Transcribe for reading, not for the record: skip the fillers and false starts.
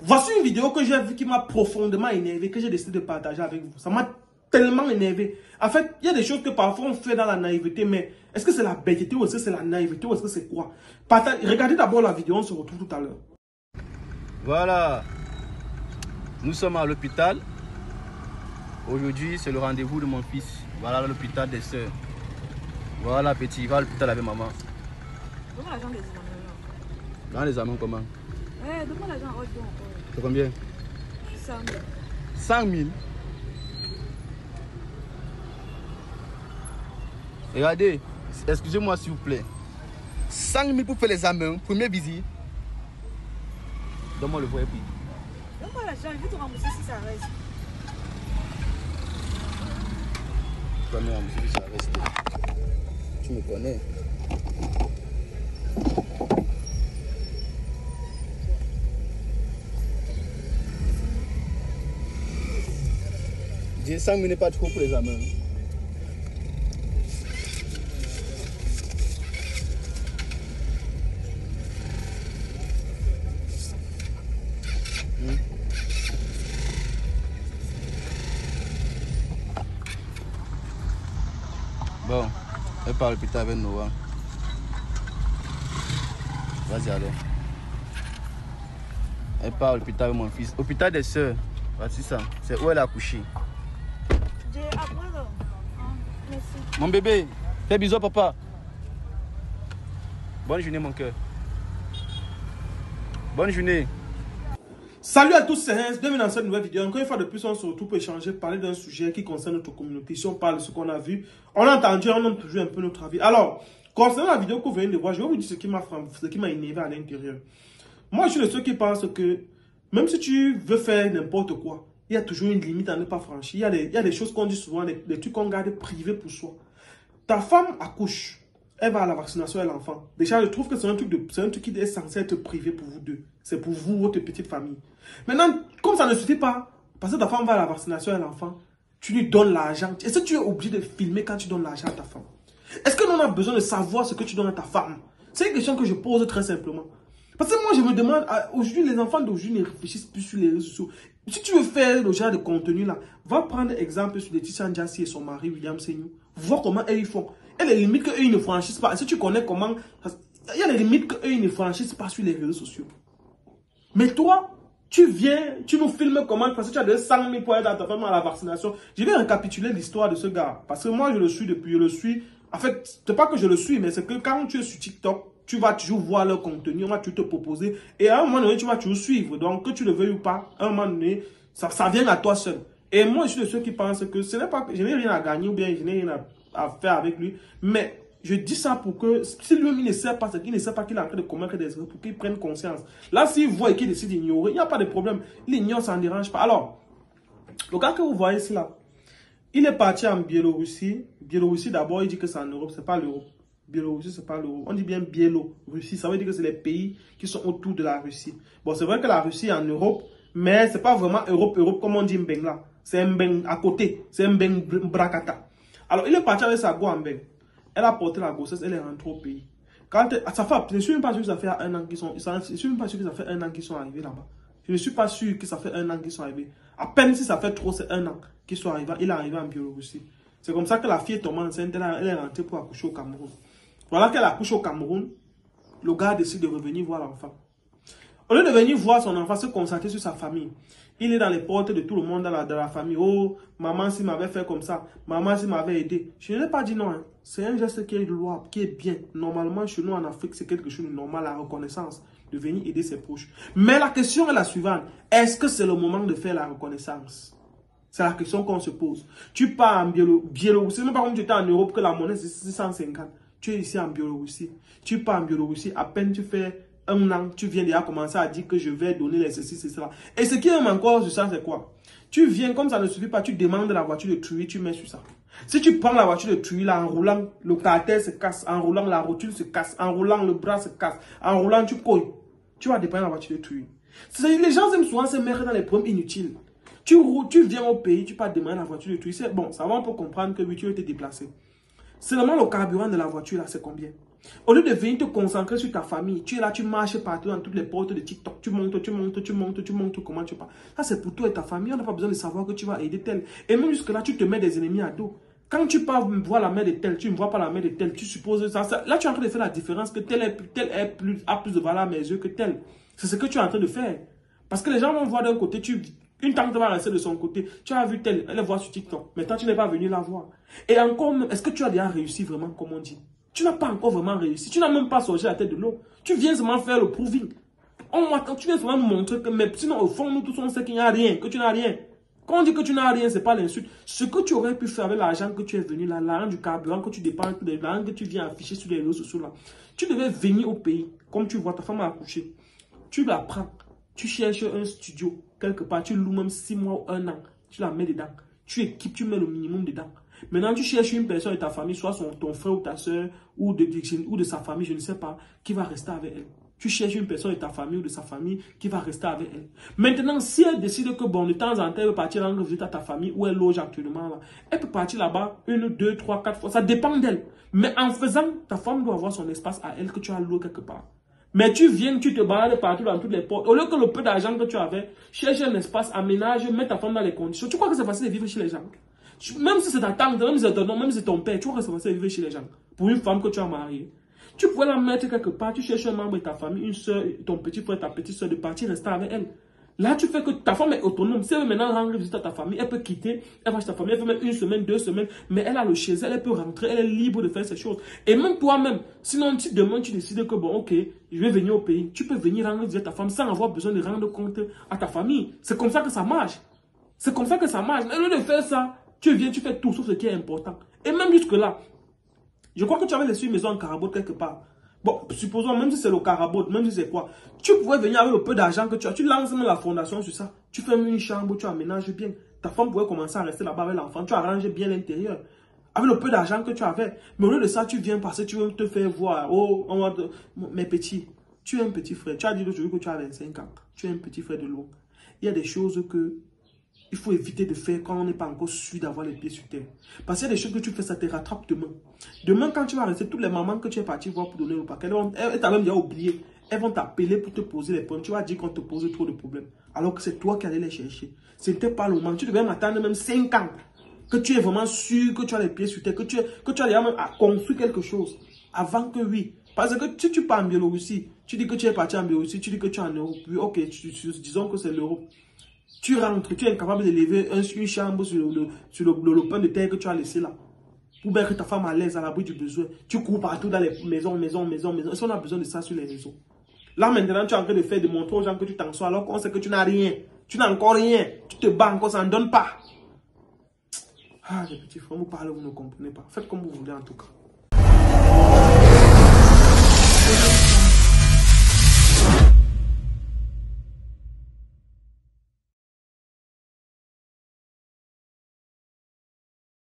Voici une vidéo que j'ai vue qui m'a profondément énervé, que j'ai décidé de partager avec vous. Ça m'a tellement énervé. En fait, il y a des choses que parfois on fait dans la naïveté, mais est-ce que c'est la bêteté ou est-ce que c'est la naïveté ou est-ce que c'est quoi? Regardez d'abord la vidéo, on se retrouve tout à l'heure. Voilà, nous sommes à l'hôpital. Aujourd'hui, c'est le rendez-vous de mon fils. Voilà l'hôpital des sœurs. Voilà, petit, il va à l'hôpital avec maman. Demande l'argent des examens. Dans les examens, comment? Demande l'argent encore. C'est combien? 100 000. 100 000. Regardez, excusez-moi s'il vous plaît. 100 000 pour faire les examens, première visite. Donne-moi le vrai prix. Donne-moi l'argent, je vais te rembourser si ça reste. Tu vas me rembourser si ça reste. Tu me connais. J'ai 100 000 n'est pas trop pour les examens. Bon, elle part à l'hôpital avec Noah. Vas-y alors. Elle part à l'hôpital avec mon fils. Hôpital des sœurs. Voici ça. C'est où elle a accouché. Merci. Mon bébé, fais bisous papa. Bonne journée mon cœur. Bonne journée. Salut à tous, c'est Hens, bienvenue dans cette nouvelle vidéo. Encore une fois de plus, on se retrouve pour échanger, parler d'un sujet qui concerne notre communauté. Si on parle de ce qu'on a vu, on a entendu, on donne toujours un peu notre avis. Alors, concernant la vidéo que vous venez de voir, je vais vous dire ce qui m'a énervé à l'intérieur. Moi, je suis de ceux qui pensent que même si tu veux faire n'importe quoi, il y a toujours une limite à ne pas franchir. Il y a des choses qu'on dit souvent, des trucs qu'on garde privés pour soi. Ta femme accouche, elle va à la vaccination et l'enfant. Déjà, je trouve que c'est un truc qui est censé être privé pour vous deux. C'est pour vous, votre petite famille. Maintenant, comme ça ne suffit pas, parce que ta femme va à la vaccination et l'enfant, tu lui donnes l'argent. Est-ce que tu es obligé de filmer quand tu donnes l'argent à ta femme? Est-ce que l'on a besoin de savoir ce que tu donnes à ta femme? C'est une question que je pose très simplement. Parce que moi, je me demande, aujourd'hui, les enfants d'aujourd'hui ne réfléchissent plus sur les réseaux sociaux. Si tu veux faire le genre de contenu là, va prendre exemple sur Laetitia Ndiassi et son mari William Seignou. Vois comment eux ils font. Et les limites qu'eux ils ne franchissent pas. Si tu connais comment, il y a des limites qu'eux ils ne franchissent pas sur les réseaux sociaux. Mais toi, tu viens, tu nous filmes comment, parce que tu as donné 100 000 pour aider à ta femme à la vaccination. Je vais récapituler l'histoire de ce gars. Parce que moi, je le suis depuis, En fait, c'est pas que je le suis, mais c'est que quand tu es sur TikTok, tu vas toujours voir leur contenu, on va toujours te proposer. Et à un moment donné, tu vas toujours suivre. Donc, que tu le veuilles ou pas, à un moment donné, ça vient à toi seul. Et moi, je suis de ceux qui pensent que ce n'est pas, je n'ai rien à gagner ou bien je n'ai rien à faire avec lui. Mais je dis ça pour que, si lui-même il ne sait pas, c'est qu'il ne sait pas qu'il est en train de commettre des erreurs, pour qu'il prenne conscience. Là, s'il voit et qu'il décide d'ignorer, il n'y a pas de problème. Il ignore, ça ne dérange pas. Alors, le gars que vous voyez ici là, il est parti en Biélorussie. Biélorussie, d'abord, il dit que c'est en Europe, c'est pas l'Europe. Biélorussie, c'est pas l'Europe. On dit bien Biélorussie, ça veut dire que c'est les pays qui sont autour de la Russie. Bon, c'est vrai que la Russie est en Europe, mais c'est pas vraiment Europe comme on dit Mbeng là. C'est Mbeng à côté, c'est Mbeng Brakata. Alors, il est parti avec sa go en Mbeng. Elle a porté la grossesse, elle est rentrée au pays. Quand ça fait, je ne suis même pas sûr que ça fait un an qu'ils sont, je suis même pas sûr que ça fait un an qu'ils sont arrivés là-bas. Je ne suis pas sûr que ça fait un an qu'ils sont arrivés. À peine si ça fait trop, c'est un an qu'ils sont arrivés. Il est arrivé en Biélorussie. C'est comme ça que la fille est tombée enceinte, elle est rentrée pour accoucher au Cameroun. Voilà qu'elle accouche au Cameroun, le gars décide de revenir voir l'enfant. Au lieu de venir voir son enfant, se concentrer sur sa famille. Il est dans les portes de tout le monde dans la famille. Oh, maman s'il m'avait fait comme ça. Maman s'il m'avait aidé. Je ne l'ai pas dit non. Hein. C'est un geste qui est louable, qui est bien. Normalement, chez nous en Afrique, c'est quelque chose de normal, la reconnaissance. De venir aider ses proches. Mais la question est la suivante. Est-ce que c'est le moment de faire la reconnaissance? C'est la question qu'on se pose. Tu pars en Biélorussie. Même pas comme tu étais en Europe que la monnaie c'est 650. Tu es ici en Biélorussie. Tu pars en Biélorussie. À peine tu fais un an, tu viens déjà commencer à dire que je vais donner les ceci, c'est cela. Et ce qui aime encore sur ça, c'est quoi? Tu viens, comme ça ne suffit pas, tu demandes la voiture de truie, tu mets sur ça. Si tu prends la voiture de truie, là, en roulant, le carter se casse, en roulant, la rotule se casse, en roulant, le bras se casse, en roulant, tu couilles. Tu vas dépendre de la voiture de truie. Les gens aiment souvent se mettre dans les problèmes inutiles. Tu viens au pays, tu peux demander la voiture de truie. Bon, ça va, on peut comprendre que oui, tu as été déplacé. Seulement le carburant de la voiture, là, c'est combien? Au lieu de venir te concentrer sur ta famille, tu es là, tu marches partout dans toutes les portes de TikTok. Tu montes comment tu parles. Ça, c'est pour toi et ta famille. On n'a pas besoin de savoir que tu vas aider tel. Et même jusque-là, tu te mets des ennemis à dos. Quand tu pars voir la mère de tel, tu ne vois pas la mère de tel, tu supposes ça. Là, tu es en train de faire la différence que tel a plus de valeur à mes yeux que tel. C'est ce que tu es en train de faire. Parce que les gens vont voir d'un côté, une tante va rester de son côté. Tu as vu tel, elle la voit sur TikTok. Maintenant, tu n'es pas venu la voir. Et encore, est-ce que tu as déjà réussi vraiment, comme on dit? Tu n'as pas encore vraiment réussi. Tu n'as même pas sorti la tête de l'eau. Tu viens seulement faire le proving. Tu viens seulement nous montrer que, mais sinon, au fond, nous tous, on sait qu'il n'y a rien, que tu n'as rien. Quand on dit que tu n'as rien, ce n'est pas l'insulte. Ce que tu aurais pu faire avec l'argent que tu es venu là, l'argent du carburant que tu dépenses, l'argent que tu viens afficher sur les réseaux sociaux là, tu devais venir au pays. Comme tu vois, ta femme a accouché. Tu la prends. Tu cherches un studio quelque part. Tu loues même 6 mois ou 1 an. Tu la mets dedans. Tu équipes, tu mets le minimum dedans. Maintenant, tu cherches une personne de ta famille, soit ton frère ou ta soeur, ou de sa famille, je ne sais pas, qui va rester avec elle. Tu cherches une personne de ta famille ou de sa famille qui va rester avec elle. Maintenant, si elle décide que, bon, de temps en temps, elle veut partir rendre visite à ta famille où elle loge actuellement, là, elle peut partir là-bas 1, 2, 3, 4 fois. Ça dépend d'elle. Mais en faisant, ta femme doit avoir son espace à elle que tu as loué quelque part. Mais tu viens, tu te balades partout dans toutes les portes. Au lieu que le peu d'argent que tu avais, cherche un espace, aménage, mets ta femme dans les conditions. Tu crois que c'est facile de vivre chez les gens? Même si c'est ta tante, même si c'est ton père, tu crois que c'est facile de vivre chez les gens? Pour une femme que tu as mariée. Tu pourrais la mettre quelque part, tu cherches un membre de ta famille, une soeur, ton petit frère, ta petite soeur, de partir rester avec elle. Là, tu fais que ta femme est autonome. Si elle veut maintenant rendre visite à ta famille, elle peut quitter, elle va chez ta famille, elle peut même 1 semaine, 2 semaines, mais elle a le chez elle, elle peut rentrer, elle est libre de faire ces choses. Et même toi-même, sinon si demain tu décides que bon, ok, je vais venir au pays, tu peux venir rendre visite à ta femme sans avoir besoin de rendre compte à ta famille. C'est comme ça que ça marche. C'est comme ça que ça marche. Mais au lieu de faire ça, tu viens, tu fais tout sauf ce qui est important. Et même jusque-là, je crois que tu avais laissé une maison en Carabote quelque part. Bon, supposons, même si c'est le Carabote, même si c'est quoi, tu pourrais venir avec le peu d'argent que tu as. Tu lances même la fondation sur ça. Tu fais une chambre, tu aménages bien. Ta femme pourrait commencer à rester là-bas avec l'enfant. Tu arranges bien l'intérieur. Avec le peu d'argent que tu avais. Mais au lieu de ça, tu viens parce que tu veux te faire voir. Oh, mes petits, tu es un petit frère. Tu as dit aujourd'hui que tu as 25 ans. Tu es un petit frère de l'eau. Il y a des choses que il faut éviter de faire quand on n'est pas encore sûr d'avoir les pieds sur terre. Parce qu'il y a des choses que tu fais, ça te rattrape demain. Demain, quand tu vas rester, toutes les mamans que tu es parti voir pour donner le paquet, elles t'ont même déjà oublié. Elles vont t'appeler pour te poser les problèmes. Tu vas dire qu'on te pose trop de problèmes. Alors que c'est toi qui allais les chercher. Ce n'était pas le moment. Tu devais m'attendre même 5 ans. Que tu es vraiment sûr que tu as les pieds sur terre. Que tu as déjà même construit quelque chose. Avant que oui. Parce que si tu pars en Biélorussie, tu dis que tu es parti en Biélorussie, tu dis que tu es en Europe. Ok, disons que c'est l'Europe. Tu rentres, tu es incapable de lever une chambre sur le pain de terre que tu as laissé là. Pour mettre ta femme à l'aise, à l'abri du besoin. Tu cours partout dans les maisons. Est-ce qu'on a besoin de ça sur les réseaux? Là maintenant, tu es en train de montrer aux gens que tu t'en sors alors qu'on sait que tu n'as rien. Tu n'as encore rien. Tu te bats encore, ça ne donne pas. Ah, les petits frères, vous parlez, vous ne comprenez pas. Faites comme vous voulez en tout cas.